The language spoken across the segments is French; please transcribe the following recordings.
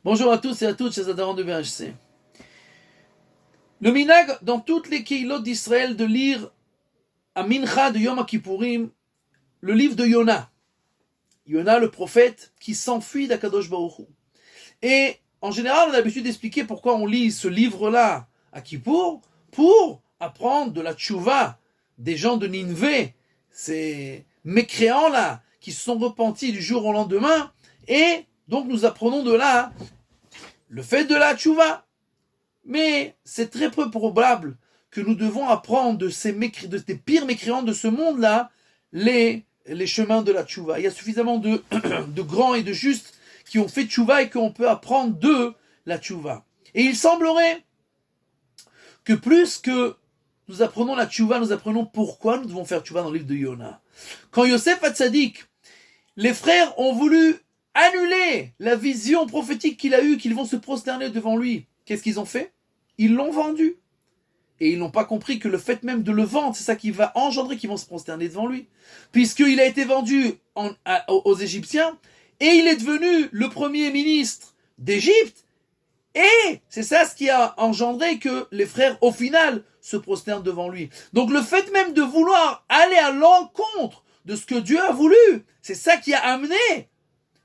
Bonjour à tous et à toutes, chers adhérents de VHC. Le minhag dans toutes les keilot d'Israël de lire à Mincha de Yom Kippourim le livre de Yona. Yona, le prophète qui s'enfuit d'Akadosh Baruch Hu. Et en général, on a l'habitude d'expliquer pourquoi on lit ce livre-là à Kippour pour apprendre de la tchouva des gens de Ninvé, ces mécréants-là qui se sont repentis du jour au lendemain. Et donc nous apprenons de là le fait de la tchouva. Mais c'est très peu probable que nous devons apprendre de des pires mécréants de ce monde-là les chemins de la tchouva. Il y a suffisamment de grands et de justes qui ont fait tchouva et qu'on peut apprendre de la tchouva. Et il semblerait que plus que nous apprenons la tchouva, nous apprenons pourquoi nous devons faire tchouva dans le livre de Yona. Quand Yosef Hatzadik, les frères ont voulu annuler la vision prophétique qu'il a eue, qu'ils vont se prosterner devant lui. Qu'est-ce qu'ils ont fait? Ils l'ont vendu. Et ils n'ont pas compris que le fait même de le vendre, c'est ça qui va engendrer qu'ils vont se prosterner devant lui. Puisqu'il a été vendu aux Égyptiens, et il est devenu le premier ministre d'Égypte, et c'est ça ce qui a engendré que les frères, au final, se prosternent devant lui. Donc le fait même de vouloir aller à l'encontre de ce que Dieu a voulu, c'est ça qui a amené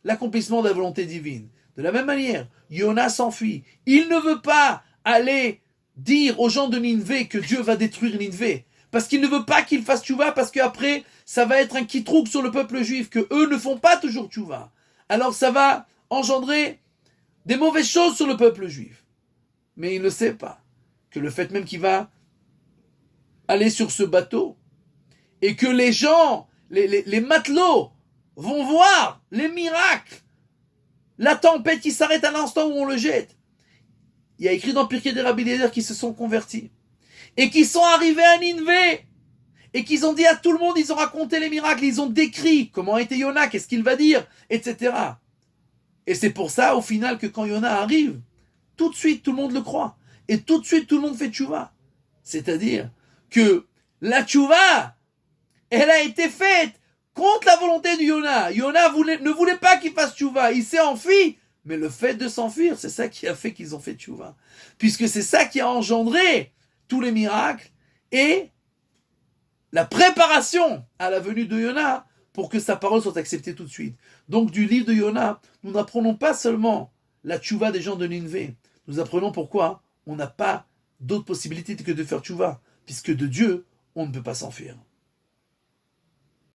l'accomplissement de la volonté divine. De la même manière, Yona s'enfuit. Il ne veut pas aller dire aux gens de Ninvé que Dieu va détruire Ninvé. Parce qu'il ne veut pas qu'ils fassent tchouva, parce qu'après, ça va être un kitrouk sur le peuple juif, que eux ne font pas toujours tchouva. Alors ça va engendrer des mauvaises choses sur le peuple juif. Mais il ne sait pas que le fait même qu'il va aller sur ce bateau, et que les gens, les matelots, vont voir les miracles, la tempête qui s'arrête à l'instant où on le jette. Il y a écrit dans Pirkei des Rabbi Eliezer qui se sont convertis et qui sont arrivés à Ninvé et qu'ils ont dit à tout le monde, ils ont raconté les miracles, ils ont décrit comment était Yona, qu'est-ce qu'il va dire, etc. Et c'est pour ça au final que quand Yona arrive, tout de suite tout le monde le croit et tout de suite tout le monde fait tchouva. C'est-à-dire que la tchouva, elle a été faite contre la volonté de Yona. Yona ne voulait pas qu'il fasse tchouva, il s'est enfui. Mais le fait de s'enfuir, c'est ça qui a fait qu'ils ont fait tchouva. Puisque c'est ça qui a engendré tous les miracles et la préparation à la venue de Yona pour que sa parole soit acceptée tout de suite. Donc du livre de Yona, nous n'apprenons pas seulement la tchouva des gens de Ninvé. Nous apprenons pourquoi on n'a pas d'autre possibilité que de faire tchouva. Puisque de Dieu, on ne peut pas s'enfuir.